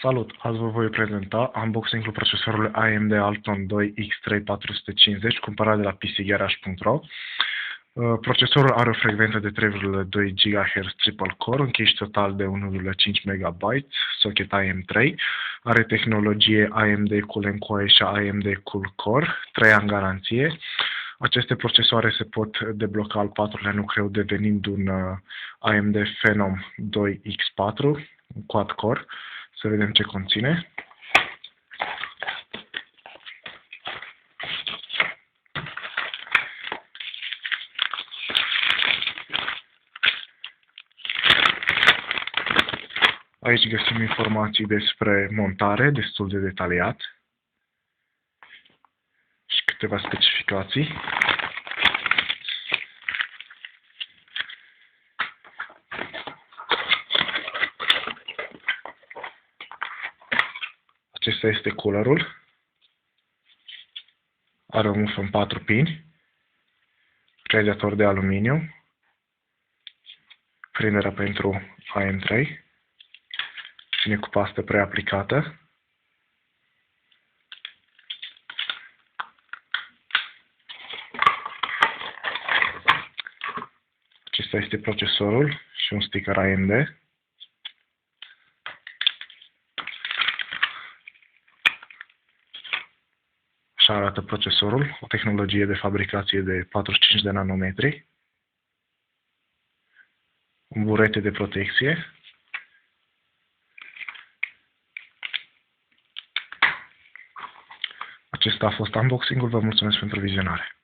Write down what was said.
Salut! Azi vă voi prezenta unboxing-ul procesorului AMD Alton 2 X3450 cumpărat de la pcgarage.ro. Procesorul are o frecvență de 3,2 GHz triple core, un cache total de 1,5 MB, socket AM3, are tehnologie AMD Cool Core și AMD Cool Core, 3 ani garanție. Aceste procesoare se pot debloca al patrulea nucleu devenind un AMD Phenom 2X4, un quad-core. Să vedem ce conține. Aici găsim informații despre montare, destul de detaliat, și câteva specificații. Acesta este coolerul. Are un muf în 4 pini, radiator de aluminiu, prinderea pentru AM3, vine cu pastă preaplicată. Acesta este procesorul și un sticker AMD. Așa arată procesorul, o tehnologie de fabricație de 45 de nanometri, un burete de protecție. Acesta a fost unboxing-ul, vă mulțumesc pentru vizionare.